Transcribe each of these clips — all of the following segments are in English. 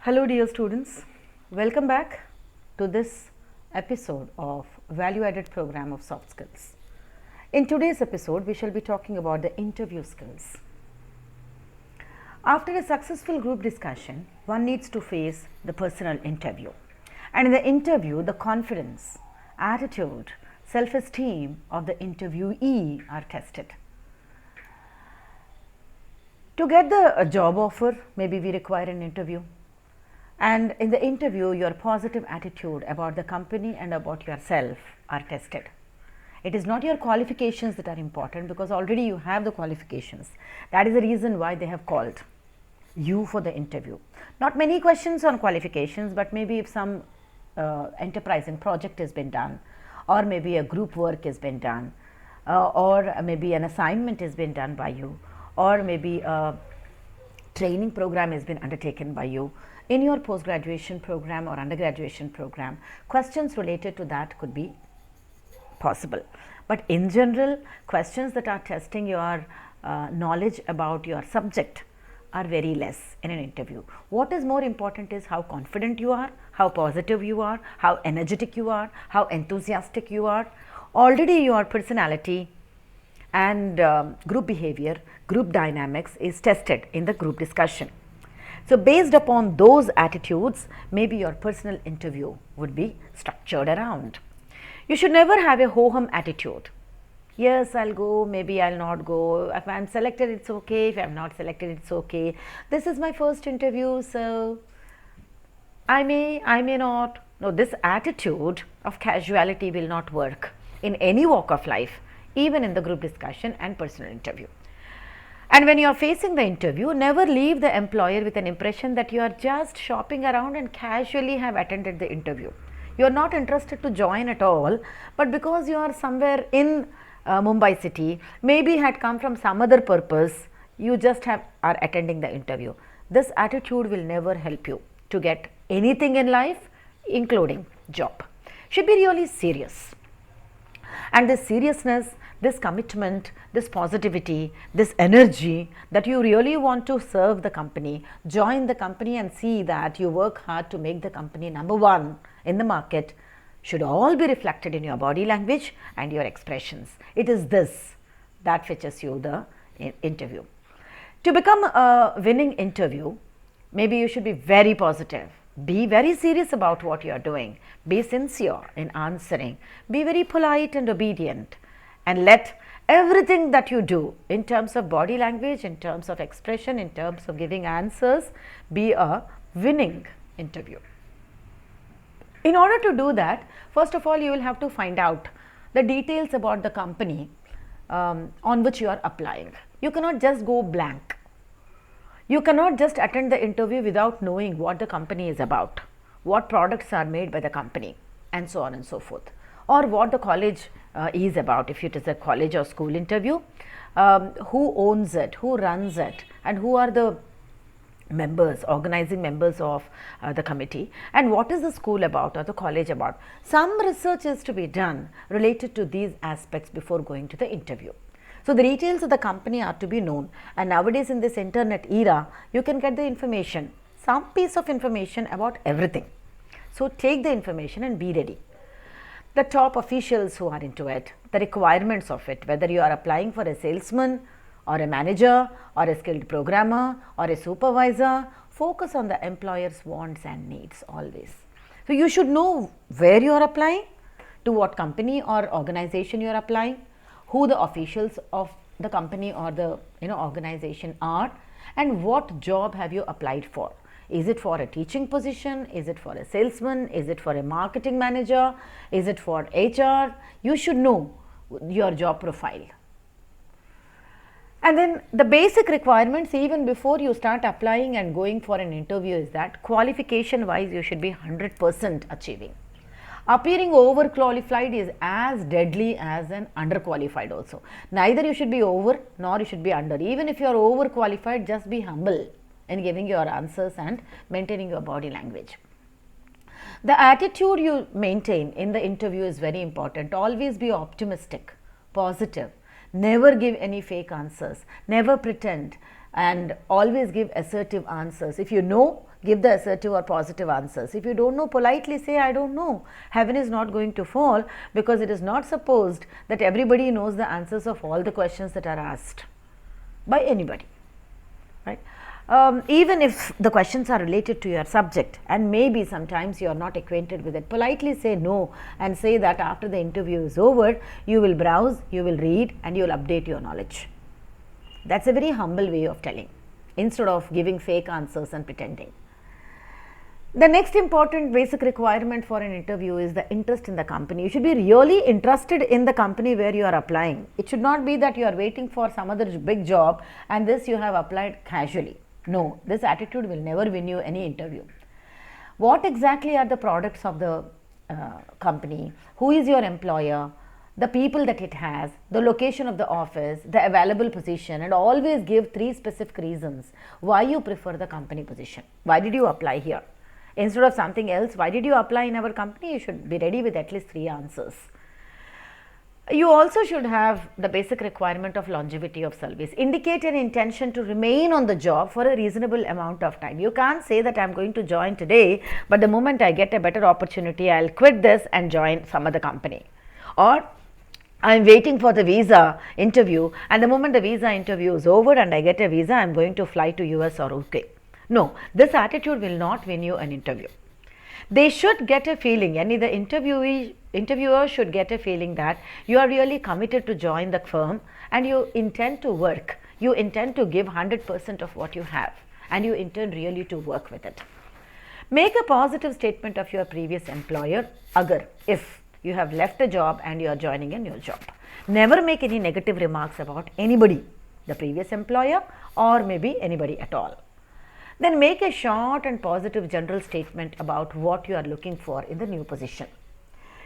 Hello dear students, welcome back to this episode of value added program of soft skills. In today's episode we shall be talking about the interview skills. After a successful group discussion, one needs to face the personal interview, and in the interview the confidence, attitude, self-esteem of the interviewee are tested. To get the job offer, maybe we require an interview. And in the interview, your positive attitude about the company and about yourself are tested. It is not your qualifications that are important, because already you have the qualifications. That is the reason why they have called you for the interview. Not many questions on qualifications, but maybe if some enterprising project has been done, or maybe a group work has been done, or maybe an assignment has been done by you, or maybe a training program has been undertaken by you in your post-graduation program or undergraduation program. Questions related to that could be possible, but in general questions that are testing your knowledge about your subject are very less in an interview. What is more important is how confident you are, how positive you are, how energetic you are, how enthusiastic you are. Already your personality and group behavior, group dynamics is tested in the group discussion. So based upon those attitudes, maybe your personal interview would be structured around. You should never have a ho-hum attitude. Yes, I'll go, maybe I'll not go. If I'm selected, it's okay. If I'm not selected, it's okay. This is my first interview, so I may not. No, this attitude of casuality will not work in any walk of life, even in the group discussion and personal interview. And when you are facing the interview, never leave the employer with an impression that you are just shopping around and casually have attended the interview. You are not interested to join at all, but because you are somewhere in Mumbai city, maybe had come from some other purpose, you just are attending the interview. This attitude will never help you to get anything in life, including job. Should be really serious. And this seriousness, this commitment, this positivity, this energy that you really want to serve the company, join the company and see that you work hard to make the company number one in the market, should all be reflected in your body language and your expressions. It is this that fetches you the interview. To become a winning interview, maybe you should be very positive. Be very serious about what you are doing. Be sincere in answering. Be very polite and obedient. And let everything that you do in terms of body language, in terms of expression, in terms of giving answers, be a winning interview. In order to do that, first of all, you will have to find out the details about the company on which you are applying. You cannot just go blank. You cannot just attend the interview without knowing what the company is about, what products are made by the company, and so on and so forth, or what the college is about. If it is a college or school interview, who owns it, who runs it, and who are the members, organizing members of the committee, and what is the school about or the college about. Some research is to be done related to these aspects before going to the interview. So the details of the company are to be known, and nowadays in this internet era, you can get the information, some piece of information about everything. So take the information and be ready. The top officials who are into it, the requirements of it, whether you are applying for a salesman or a manager or a skilled programmer or a supervisor, focus on the employer's wants and needs always. So you should know where you are applying, to what company or organization you are applying, who the officials of the company or the organization are, and what job have you applied for. Is it for a teaching position? Is it for a salesman? Is it for a marketing manager? Is it for HR? You should know your job profile. And then the basic requirements, even before you start applying and going for an interview, is that qualification wise you should be 100% achieving. Appearing overqualified is as deadly as an underqualified also. Neither you should be over nor you should be under. Even if you are overqualified, just be humble in giving your answers and maintaining your body language. The attitude you maintain in the interview is very important. Always be optimistic, positive. Never give any fake answers. Never pretend. and always give assertive answers. If you know, give the assertive or positive answers. If you don't know, politely say, I don't know. Heaven is not going to fall, because it is not supposed that everybody knows the answers of all the questions that are asked by anybody, right? Even if the questions are related to your subject and maybe sometimes you are not acquainted with it, politely say no and say that after the interview is over, you will browse, you will read, and you will update your knowledge. That's a very humble way of telling, instead of giving fake answers and pretending. The next important basic requirement for an interview is the interest in the company. You should be really interested in the company where you are applying. It should not be that you are waiting for some other big job and this you have applied casually. No, this attitude will never win you any interview. What exactly are the products of the company? Who is your employer? The people that it has, the location of the office, the available position, and always give 3 specific reasons why you prefer the company position. Why did you apply here? Instead of something else, why did you apply in our company? You should be ready with at least 3 answers. You also should have the basic requirement of longevity of service. Indicate an intention to remain on the job for a reasonable amount of time. You can't say that I am going to join today, but the moment I get a better opportunity, I will quit this and join some other company. Or I am waiting for the visa interview, and the moment the visa interview is over and I get a visa, I am going to fly to US or UK. No, this attitude will not win you an interview. They should get a feeling, and the interviewer should get a feeling that you are really committed to join the firm and you intend to work. You intend to give 100% of what you have and you intend really to work with it. Make a positive statement of your previous employer, agar, if you have left a job and you are joining a new job. Never make any negative remarks about anybody, the previous employer or maybe anybody at all. Then make a short and positive general statement about what you are looking for in the new position.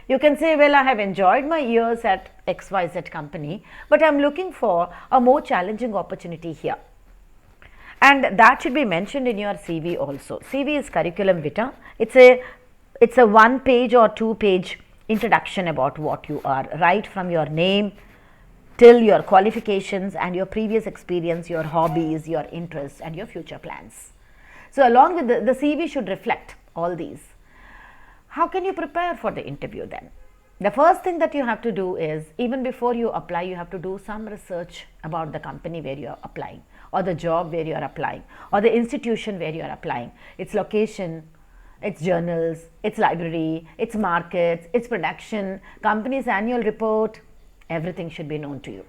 You can say, well, I have enjoyed my years at XYZ company, but I am looking for a more challenging opportunity here. And that should be mentioned in your CV also. CV is curriculum vitae. It's a 1 page or 2 page introduction about what you are, right from your name till your qualifications and your previous experience, your hobbies, your interests, and your future plans. So along with the CV should reflect all these. How can you prepare for the interview then? The first thing that you have to do is, even before you apply, you have to do some research about the company where you are applying, or the job where you are applying, or the institution where you are applying, its location, its journals, its library, its markets, its production, company's annual report. Everything should be known to you.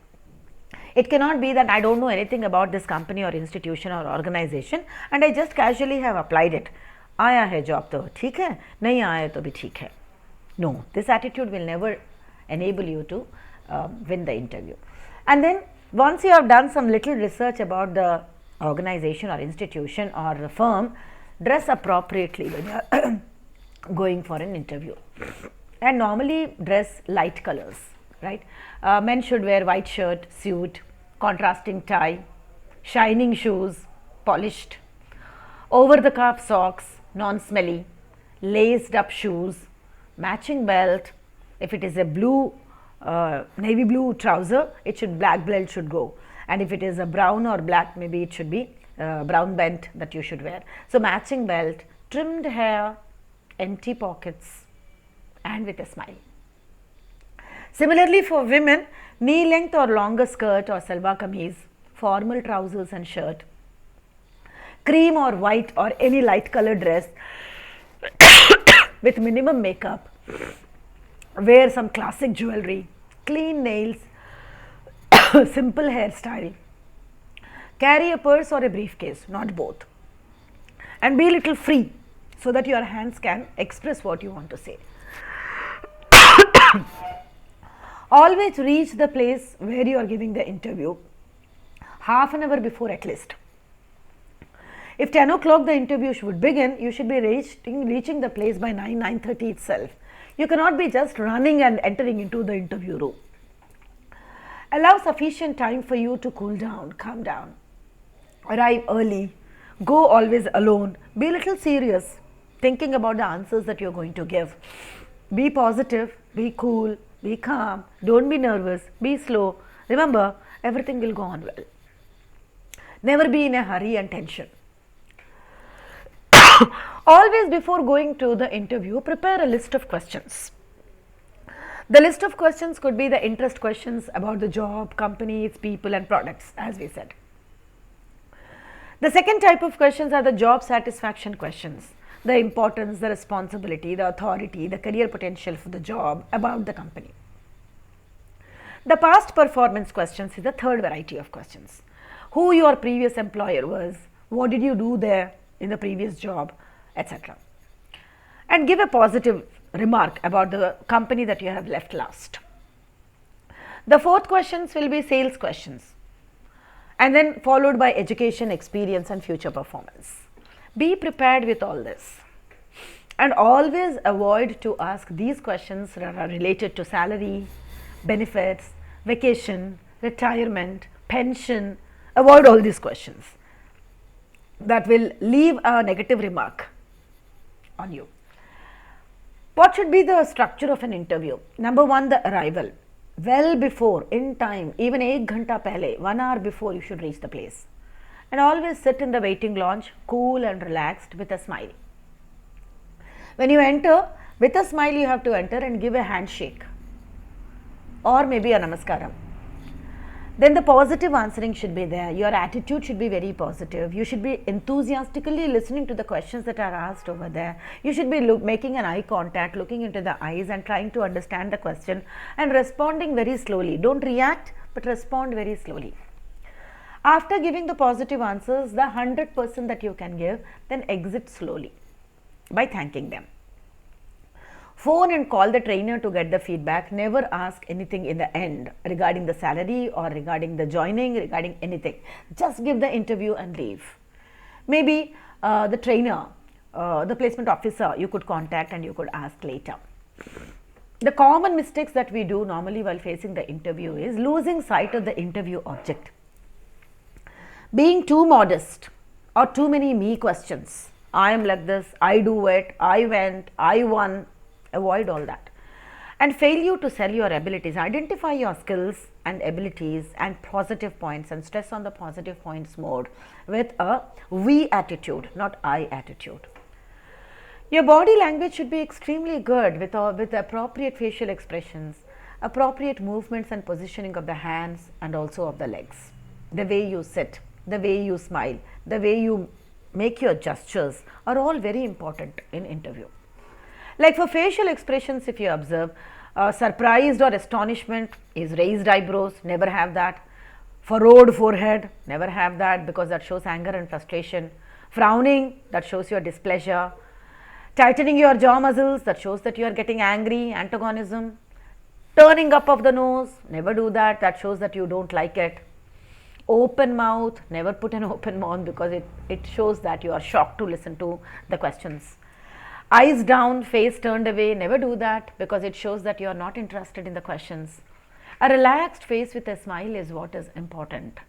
It cannot be that I don't know anything about this company or institution or organization and I just casually have applied it. आया है job तो ठीक है, नहीं आया तो भी ठीक है. No, this attitude will never enable you to win the interview. And then once you have done some little research about the organization or institution or the firm, dress appropriately when you are going for an interview. And normally dress light colors, right? Men should wear white shirt, suit, contrasting tie, shining shoes, polished, over the cuff socks, non-smelly, laced up shoes, matching belt. If it is a blue, navy blue trouser, black belt should go. And if it is a brown or black, maybe it should be brown belt that you should wear. So matching belt, trimmed hair, empty pockets, and with a smile. Similarly for women, knee length or longer skirt or salwar kameez, formal trousers and shirt, cream or white or any light colored dress with minimum makeup, wear some classic jewelry, clean nails, simple hairstyle, carry a purse or a briefcase, not both, and be a little free so that your hands can express what you want to say. Always reach the place where you are giving the interview half an hour before at least. If 10 o'clock the interview should begin, you should be reaching the place by 9:30 itself. You cannot be just running and entering into the interview room. Allow sufficient time for you to cool down, calm down. Arrive early, go always alone, be a little serious, thinking about the answers that you are going to give. Be positive, be cool, be calm, don't be nervous, be slow. Remember, everything will go on well. Never be in a hurry and tension. Always before going to the interview, prepare a list of questions. The list of questions could be the interest questions about the job, company, its people and products, as we said. The second type of questions are the job satisfaction questions. The importance, the responsibility, the authority, the career potential for the job, about the company. The past performance questions is the third variety of questions. Who your previous employer was, what did you do there in the previous job, etc. And give a positive remark about the company that you have left last. The fourth questions will be sales questions, and then followed by education, experience and future performance. Be prepared with all this, and always avoid to ask these questions that are related to salary, benefits, vacation, retirement, pension. Avoid all these questions that will leave a negative remark on you. What should be the structure of an interview? Number one, the arrival. Well before, in time, even 1 ghanta pehle, 1 hour before you should reach the place. And always sit in the waiting lounge, cool and relaxed with a smile. When you enter, with a smile you have to enter and give a handshake or maybe a namaskaram. Then the positive answering should be there. Your attitude should be very positive. You should be enthusiastically listening to the questions that are asked over there. You should be making an eye contact, looking into the eyes and trying to understand the question and responding very slowly. Don't react, but respond very slowly. After giving the positive answers, the 100% that you can give, then exit slowly by thanking them. Phone and call the trainer to get the feedback. Never ask anything in the end regarding the salary or regarding the joining, regarding anything. Just give the interview and leave. Maybe the trainer, the placement officer, you could contact and you could ask later. The common mistakes that we do normally while facing the interview is losing sight of the interview object. Being too modest or too many me questions. I am like this, I do it, I went, I won. Avoid all that. And failure to sell your abilities. Identify your skills and abilities and positive points and stress on the positive points mode with a we attitude, not I attitude. Your body language should be extremely good with appropriate facial expressions, appropriate movements and positioning of the hands and also of the legs. The way you sit, the way you smile, the way you make your gestures are all very important in interview. Like for facial expressions, if you observe, surprised or astonishment is raised eyebrows, never have that. Furrowed forehead, never have that because that shows anger and frustration. Frowning, that shows your displeasure. Tightening your jaw muscles, that shows that you are getting angry, antagonism. Turning up of the nose, never do that, that shows that you don't like it. Open mouth, never put an open mouth because it shows that you are shocked to listen to the questions. Eyes down, face turned away, never do that because it shows that you are not interested in the questions. A relaxed face with a smile is what is important.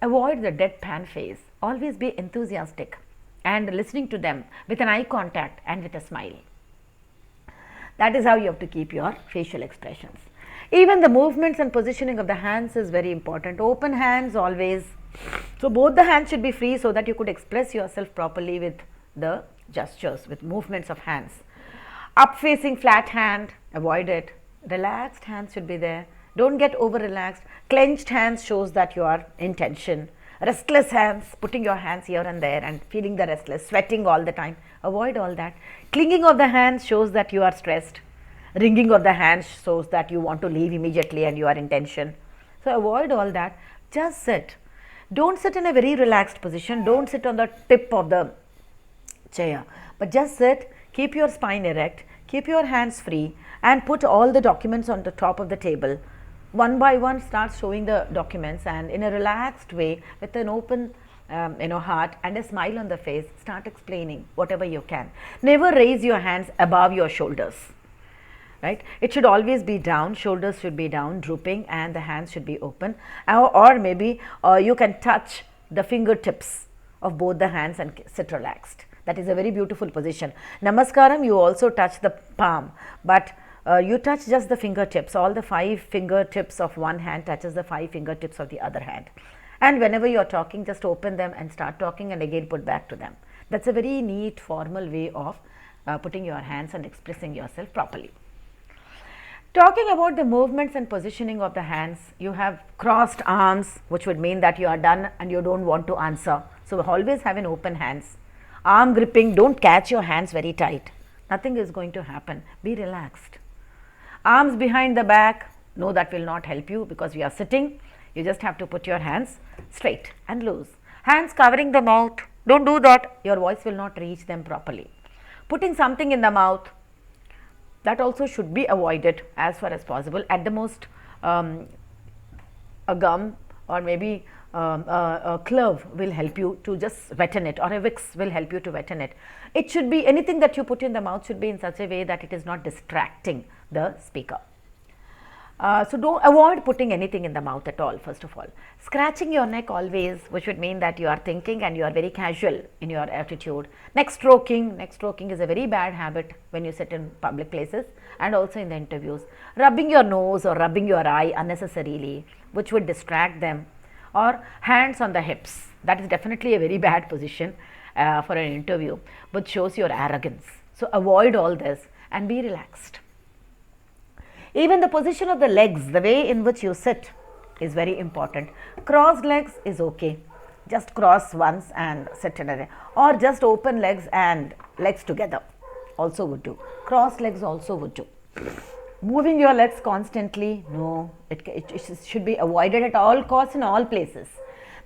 Avoid the deadpan face. Always be enthusiastic and listening to them with an eye contact and with a smile. That is how you have to keep your facial expressions. Even the movements and positioning of the hands is very important. Open hands always. So both the hands should be free so that you could express yourself properly with the gestures, with movements of hands. Up facing flat hand, avoid it. Relaxed hands should be there. Don't get over relaxed. Clenched hands shows that you are in tension. Restless hands, putting your hands here and there and feeling the restless, sweating all the time. Avoid all that. Clinging of the hands shows that you are stressed. Wringing of the hands shows that you want to leave immediately and you are in tension. So avoid all that. Just sit. Don't sit in a very relaxed position. Don't sit on the tip of the chair, but just sit, keep your spine erect, keep your hands free and put all the documents on the top of the table. One by one start showing the documents and in a relaxed way with an open heart and a smile on the face, start explaining whatever you can. Never raise your hands above your shoulders, right? It should always be down, shoulders should be down, drooping and the hands should be open or maybe you can touch the fingertips of both the hands and sit relaxed. That is a very beautiful position. Namaskaram, you also touch the palm, but you touch just the fingertips. All the 5 fingertips of one hand touches the 5 fingertips of the other hand. And whenever you are talking, just open them and start talking and again put back to them. That's a very neat formal way of putting your hands and expressing yourself properly. Talking about the movements and positioning of the hands, you have crossed arms, which would mean that you are done and you don't want to answer. So always have an open hands. Arm gripping, don't catch your hands very tight. Nothing is going to happen. Be relaxed. Arms behind the back, no, that will not help you because we are sitting. You just have to put your hands straight and loose. Hands covering the mouth, don't do that. Your voice will not reach them properly. Putting something in the mouth, that also should be avoided as far as possible. At the most, a gum or maybe a clove will help you to just wetten it, or a Vicks will help you to wetten it. It should be, anything that you put in the mouth should be in such a way that it is not distracting the speaker. So don't avoid putting anything in the mouth at all. First of all, scratching your neck always, which would mean that you are thinking and you are very casual in your attitude. Neck stroking is a very bad habit when you sit in public places and also in the interviews. Rubbing your nose or rubbing your eye unnecessarily, which would distract them, or hands on the hips. That is definitely a very bad position for an interview, which shows your arrogance. So avoid all this and be relaxed. Even the position of the legs, the way in which you sit is very important. Crossed legs is okay. Just cross once and sit in a, or just open legs and legs together also would do. Crossed legs also would do. Moving your legs constantly, no, it should be avoided at all costs in all places.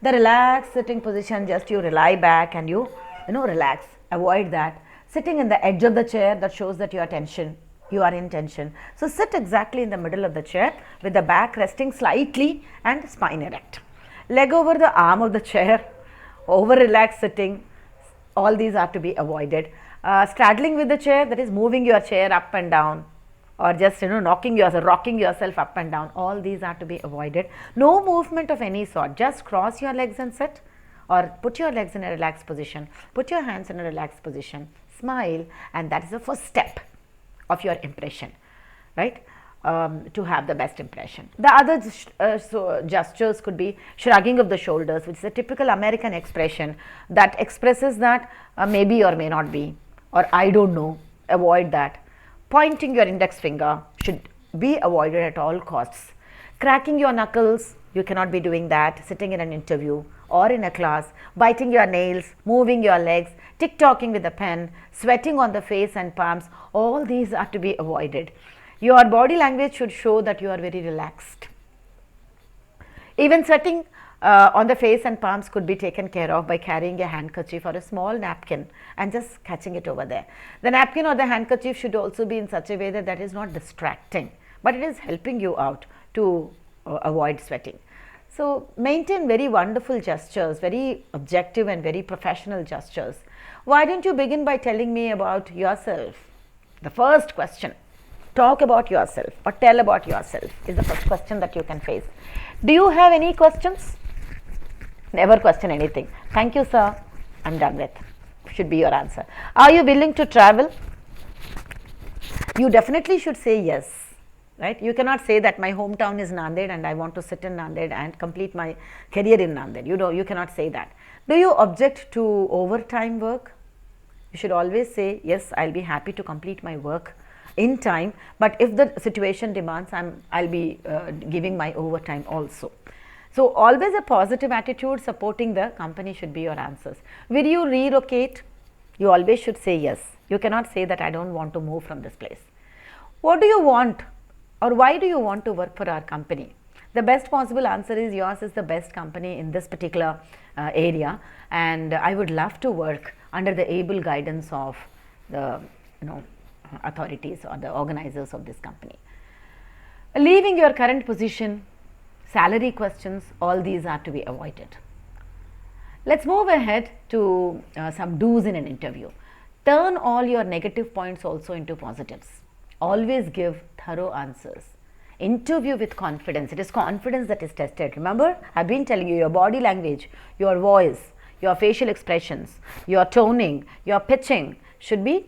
The relaxed sitting position, just you rely back and you relax. Avoid that. Sitting in the edge of the chair, that shows that you are in tension. So sit exactly in the middle of the chair with the back resting slightly and spine erect. Leg over the arm of the chair, over relaxed sitting, all these are to be avoided. Straddling with the chair, that is moving your chair up and down, or just rocking yourself up and down, all these are to be avoided. No movement of any sort, just cross your legs and sit, or put your legs in a relaxed position, put your hands in a relaxed position, smile, and that is the first step of your impression, right? To have the best impression. The other gestures could be shrugging of the shoulders, which is a typical American expression that expresses that maybe or may not be, or I don't know. Avoid that. Pointing your index finger should be avoided at all costs. Cracking your knuckles, you cannot be doing that sitting in an interview or in a class. Biting your nails, moving your legs, tick-tocking with a pen, sweating on the face and palms, all these are to be avoided. Your body language should show that you are very relaxed. Even sweating on the face and palms could be taken care of by carrying a handkerchief or a small napkin and just catching it over there. The napkin or the handkerchief should also be in such a way that that is not distracting, but it is helping you out to avoid sweating. So maintain very wonderful gestures, very objective and very professional gestures. Why don't you begin by telling me about yourself? The first question, talk about yourself or tell about yourself is the first question that you can face. Do you have any questions? Never question anything. Thank you, sir. I'm done with. Should be your answer. Are you willing to travel? You definitely should say yes. Right? You cannot say that my hometown is Nanded and I want to sit in Nanded and complete my career in Nanded. You cannot say that. Do you object to overtime work? You should always say, yes, I'll be happy to complete my work in time, but if the situation demands, I'll be giving my overtime also. So always a positive attitude supporting the company should be your answers. Will you relocate? You always should say yes. You cannot say that I don't want to move from this place. What do you want? Or why do you want to work for our company? The best possible answer is yours is the best company in this particular area, and I would love to work under the able guidance of the authorities or the organizers of this company. Leaving your current position, salary questions, all these are to be avoided. Let's move ahead to some do's in an interview. Turn all your negative points also into positives. Always give thorough answers. Interview with confidence. It is confidence that is tested. Remember, I've been telling you, your body language, your voice, your facial expressions, your toning, your pitching should be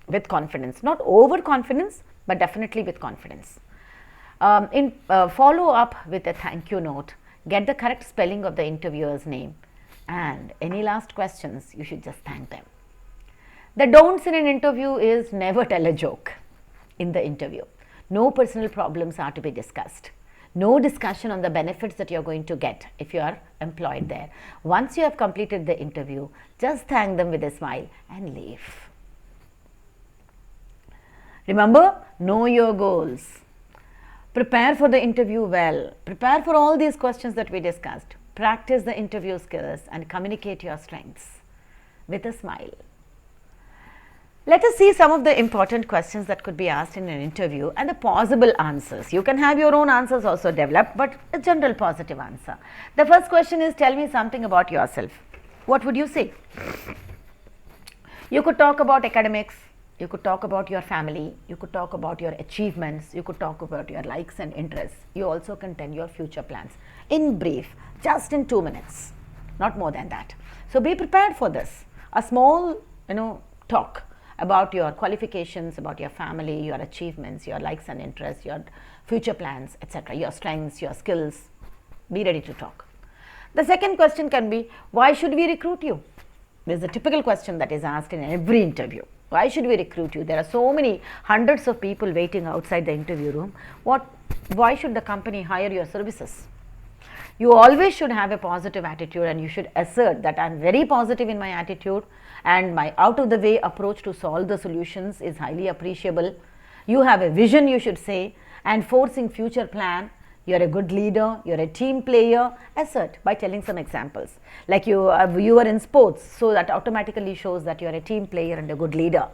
with confidence. Not overconfidence, but definitely with confidence. Follow up with a thank you note. get the correct spelling of the interviewer's name, and any last questions, you should just thank them. The don'ts in an interview is never tell a joke in the interview. No personal problems are to be discussed. No discussion on the benefits that you're going to get if you are employed there. Once you have completed the interview, just thank them with a smile and leave. Remember, know your goals. Prepare for the interview well. Prepare for all these questions that we discussed. Practice the interview skills and communicate your strengths with a smile. Let us see some of the important questions that could be asked in an interview and the possible answers. You can have your own answers also developed, but a general positive answer. The first question is, tell me something about yourself. What would you say? You could talk about academics, you could talk about your family, you could talk about your achievements, you could talk about your likes and interests. You also can tell your future plans in brief, just in 2 minutes, not more than that. So be prepared for this. A small, talk about your qualifications, about your family, your achievements, your likes and interests, your future plans, etc., your strengths, your skills. Be ready to talk. The second question can be, why should we recruit you? This is a typical question that is asked in every interview. Why should we recruit you? There are so many hundreds of people waiting outside the interview room. Why should the company hire your services? You always should have a positive attitude, and you should assert that I am very positive in my attitude and my out of the way approach to solve the solutions is highly appreciable. You have a vision, you should say, and forcing future plan. You are a good leader, you are a team player. Assert by telling some examples. Like you are in sports, so that automatically shows that you are a team player and a good leader.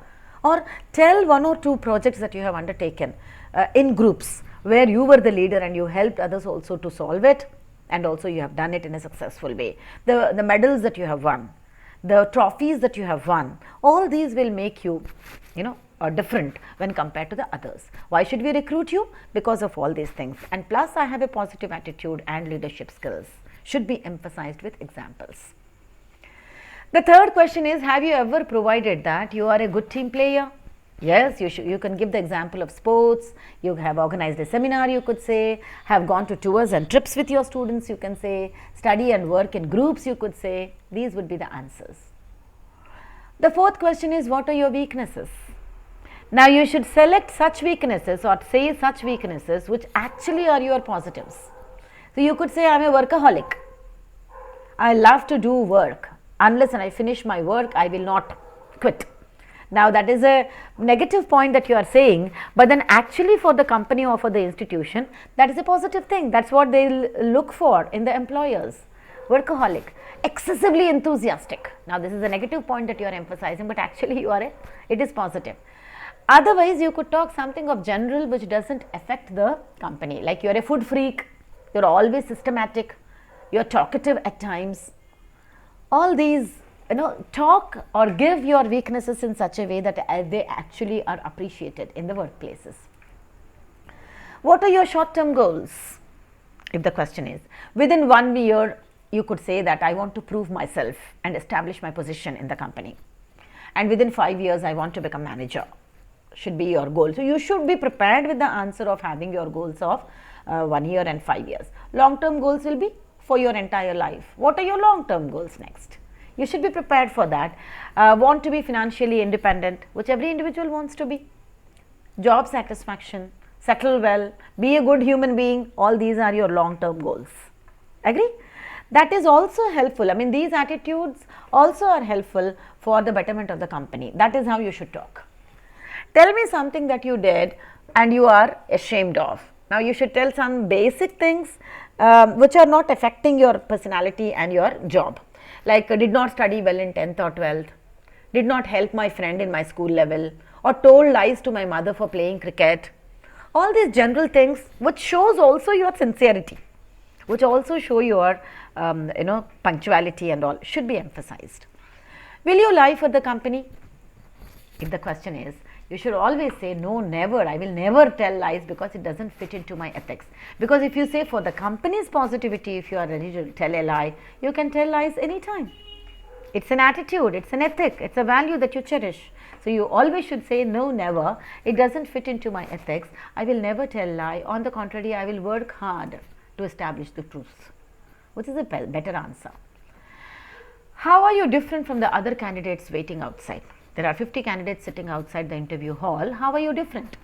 Or tell 1 or 2 projects that you have undertaken in groups where you were the leader and you helped others also to solve it, and also you have done it in a successful way. The medals that you have won, the trophies that you have won, all these will make you, are different when compared to the others. Why should we recruit you? Because of all these things. And plus, I have a positive attitude and leadership skills. Should be emphasized with examples. The third question is, have you ever provided that you are a good team player? Yes, you can give the example of sports. You have organized a seminar, you could say, have gone to tours and trips with your students, you can say, study and work in groups, you could say. These would be the answers. The fourth question is, what are your weaknesses? Now, you should select such weaknesses or say such weaknesses which actually are your positives. So, you could say, I am a workaholic. I love to do work. Unless I finish my work, I will not quit. Now, that is a negative point that you are saying, but then actually for the company or for the institution, that is a positive thing. That is what they look for in the employers. Workaholic, excessively enthusiastic. Now, this is a negative point that you are emphasizing, but actually it is positive. Otherwise, you could talk something of general which does not affect the company, like you are a food freak, you are always systematic, you are talkative at times. All these, talk or give your weaknesses in such a way that they actually are appreciated in the workplaces. What are your short-term goals? If the question is, within 1 year, you could say that I want to prove myself and establish my position in the company. And within 5 years, I want to become manager. Should be your goal. So, you should be prepared with the answer of having your goals of 1 year and 5 years. Long-term goals will be for your entire life. What are your long-term goals next? You should be prepared for that. Want to be financially independent, which every individual wants to be. Job satisfaction, settle well, be a good human being, all these are your long-term goals. Agree? That is also helpful. I mean, these attitudes also are helpful for the betterment of the company. That is how you should talk. Tell me something that you did and you are ashamed of. Now, you should tell some basic things which are not affecting your personality and your job. Like did not study well in 10th or 12th, did not help my friend in my school level, or told lies to my mother for playing cricket. All these general things which shows also your sincerity, which also show your punctuality and all, should be emphasized. Will you lie for the company? If the question is, you should always say, no, never, I will never tell lies because it does not fit into my ethics. Because if you say for the company's positivity, if you are ready to tell a lie, you can tell lies anytime. It is an attitude, it is an ethic, it is a value that you cherish. So, you always should say, no, never, it does not fit into my ethics, I will never tell lie. On the contrary, I will work hard to establish the truth. which is a better answer. How are you different from the other candidates waiting outside? There are 50 candidates sitting outside the interview hall. How are you different?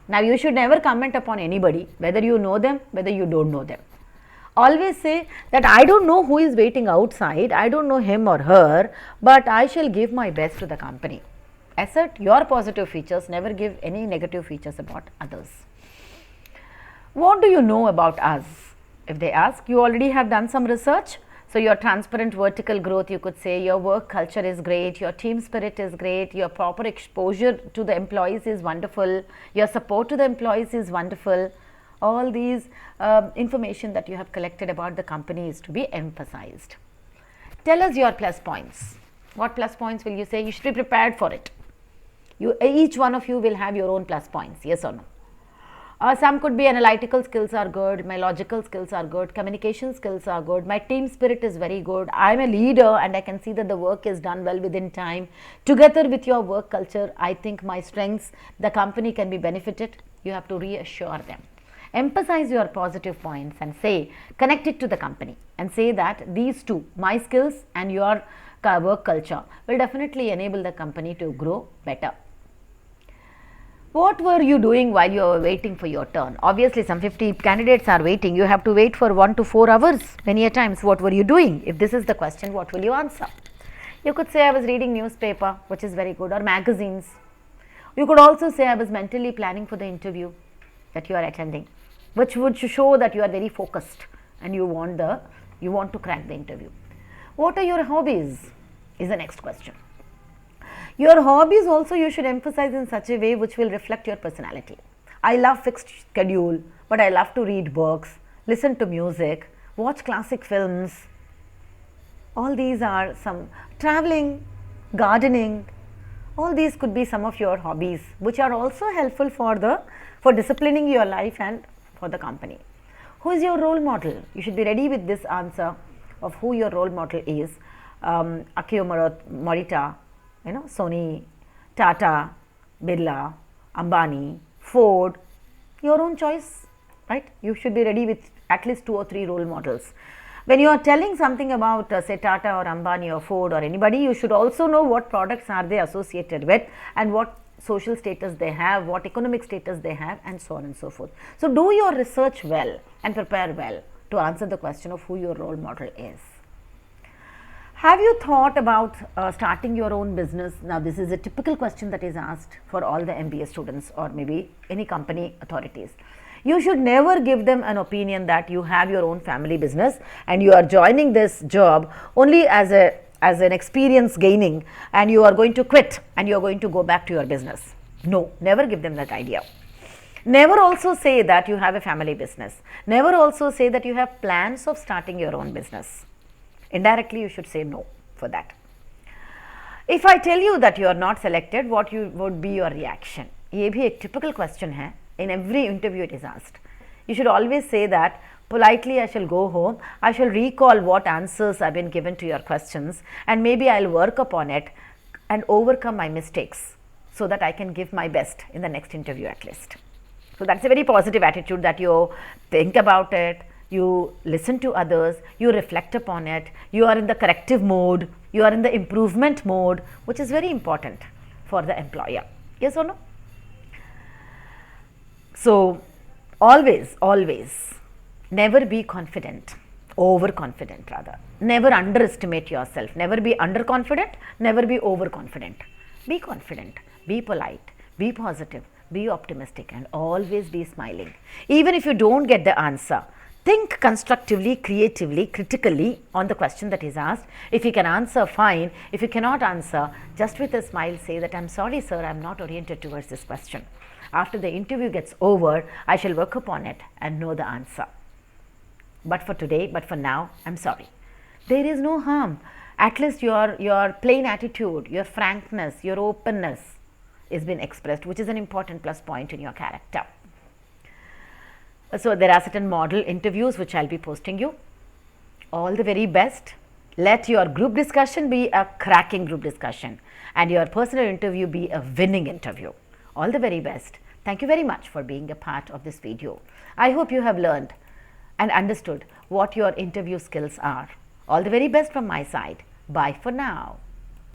Now, you should never comment upon anybody, whether you know them, whether you don't know them. Always say that I don't know who is waiting outside, I don't know him or her, but I shall give my best to the company. Assert your positive features, never give any negative features about others. What do you know about us? If they ask, you already have done some research. So, your transparent vertical growth, you could say your work culture is great, your team spirit is great, your proper exposure to the employees is wonderful, your support to the employees is wonderful. All these information that you have collected about the company is to be emphasized. Tell us your plus points. What plus points will you say? You should be prepared for it. Each one of you will have your own plus points, yes or no? Some could be analytical skills are good, my logical skills are good, communication skills are good, my team spirit is very good, I am a leader and I can see that the work is done well within time. Together with your work culture, I think my strengths, the company can be benefited. You have to reassure them. Emphasize your positive points and say, connect it to the company and say that these two, my skills and your work culture, will definitely enable the company to grow better. What were you doing while you were waiting for your turn? Obviously, some 50 candidates are waiting. You have to wait for 1 to 4 hours many a times. What were you doing? If this is the question, what will you answer? You could say I was reading newspaper, which is very good, or magazines. You could also say I was mentally planning for the interview that you are attending, which would show that you are very focused and you want to crack the interview. What are your hobbies is the next question. Your hobbies also you should emphasize in such a way which will reflect your personality. I love fixed schedule, but I love to read books, listen to music, watch classic films. All these are some traveling, gardening. All these could be some of your hobbies which are also helpful for disciplining your life and for the company. Who is your role model? You should be ready with this answer of who your role model is. Akio Morita, Sony, Tata, Birla, Ambani, Ford, your own choice, right? You should be ready with at least 2 or 3 role models. When you are telling something about say Tata or Ambani or Ford or anybody, you should also know what products are they associated with and what social status they have, what economic status they have, and so on and so forth. So, do your research well and prepare well to answer the question of who your role model is. Have you thought about starting your own business? Now, this is a typical question that is asked for all the MBA students or maybe any company authorities. You should never give them an opinion that you have your own family business and you are joining this job only as an experience gaining and you are going to quit and you are going to go back to your business. No, never give them that idea. Never also say that you have a family business. Never also say that you have plans of starting your own business. Indirectly, you should say no for that. If I tell you that you are not selected, what would be your reaction? ये भी एक typical question है. In every interview it is asked. You should always say that politely I shall go home, I shall recall what answers have been given to your questions and maybe I will work upon it and overcome my mistakes so that I can give my best in the next interview at least. So, that is a very positive attitude that you think about it, you listen to others, you reflect upon it, you are in the corrective mode, you are in the improvement mode, which is very important for the employer. Yes or no? So, always never be confident, overconfident rather. Never underestimate yourself, never be underconfident, never be overconfident. Be confident, be polite, be positive, be optimistic and always be smiling. Even if you don't get the answer, think constructively, creatively, critically on the question that is asked. If you can answer, fine. If you cannot answer, just with a smile say that I am sorry sir, I am not oriented towards this question. After the interview gets over, I shall work upon it and know the answer. But for today, but for now, I am sorry. There is no harm. At least your plain attitude, your frankness, your openness is been expressed, which is an important plus point in your character. So, there are certain model interviews which I will be posting you. All the very best. Let your group discussion be a cracking group discussion and your personal interview be a winning interview. All the very best. Thank you very much for being a part of this video. I hope you have learned and understood what your interview skills are. All the very best from my side. Bye for now.